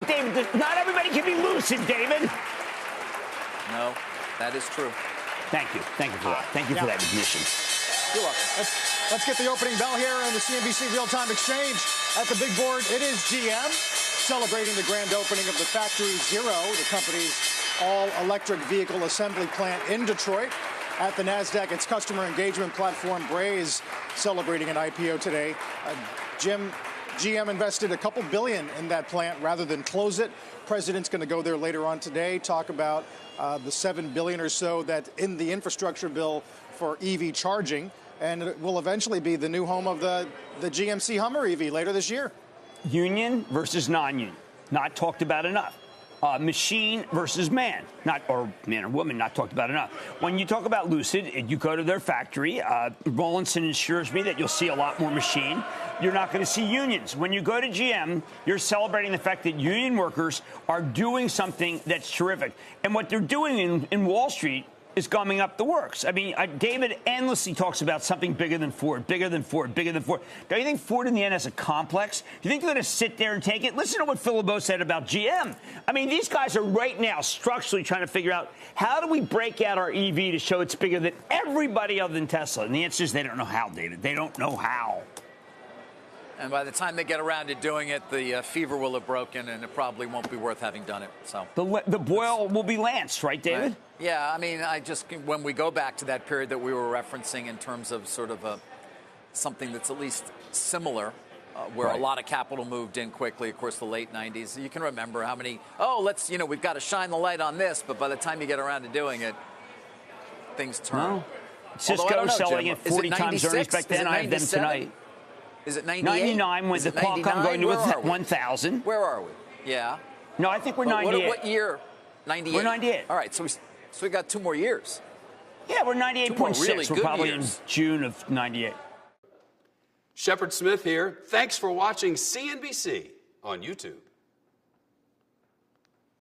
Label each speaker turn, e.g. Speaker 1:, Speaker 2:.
Speaker 1: David, not everybody can be lucid, David.
Speaker 2: No, that is true.
Speaker 1: Thank you. Thank you for that. Thank you for that admission.
Speaker 3: You're welcome. Let's get the opening bell here in the CNBC Real-Time Exchange. At the big board, it is GM celebrating the grand opening of the Factory Zero, the company's all-electric vehicle assembly plant in Detroit. At the NASDAQ, its customer engagement platform, Braze, celebrating an IPO today. GM invested a couple billion in that plant rather than close it. President's going to go there later on today, talk about the $7 billion or so that in the infrastructure bill for EV charging, and it will eventually be the new home of the GMC Hummer EV later this year.
Speaker 1: Union versus non-union, not talked about enough. Machine versus man, or man or woman, not talked about enough. When you talk about Lucid, you go to their factory. Rawlinson assures me that you'll see a lot more machine. You're not going to see unions. When you go to GM, you're celebrating the fact that union workers are doing something that's terrific. And what they're doing in Wall Street is gumming up the works. I mean, David endlessly talks about something bigger than Ford, bigger than Ford, bigger than Ford. Don't you think Ford in the end has a complex? Do you think they're going to sit there and take it? Listen to what Phil LeBeau said about GM. I mean, these guys are right now structurally trying to figure out how do we break out our EV to show it's bigger than everybody other than Tesla? And the answer is they don't know how, David. They don't know how.
Speaker 2: And by the time they get around to doing it, the fever will have broken, and it probably won't be worth having done it. So
Speaker 1: the boil will be lanced, right, David?
Speaker 2: Right. Yeah, I mean, when we go back to that period that we were referencing in terms of sort of something that's at least similar, where a lot of capital moved in quickly, of course, the late 90s. You can remember how many, we've got to shine the light on this, but by the time you get around to doing it, things turn.
Speaker 1: No. Cisco selling at 40 times earnings back then. I have them tonight.
Speaker 2: Is it 98?
Speaker 1: 99 with the Qualcomm going to 1,000.
Speaker 2: Where are we? Yeah.
Speaker 1: No, I think we're 98.
Speaker 2: What year? 98.
Speaker 1: We're 98.
Speaker 2: All right, so we got 2 more years.
Speaker 1: Yeah, we're 98.6.
Speaker 2: Really
Speaker 1: we're probably
Speaker 2: years.
Speaker 1: in June of 98.
Speaker 4: Shepard Smith here. Thanks for watching CNBC on YouTube.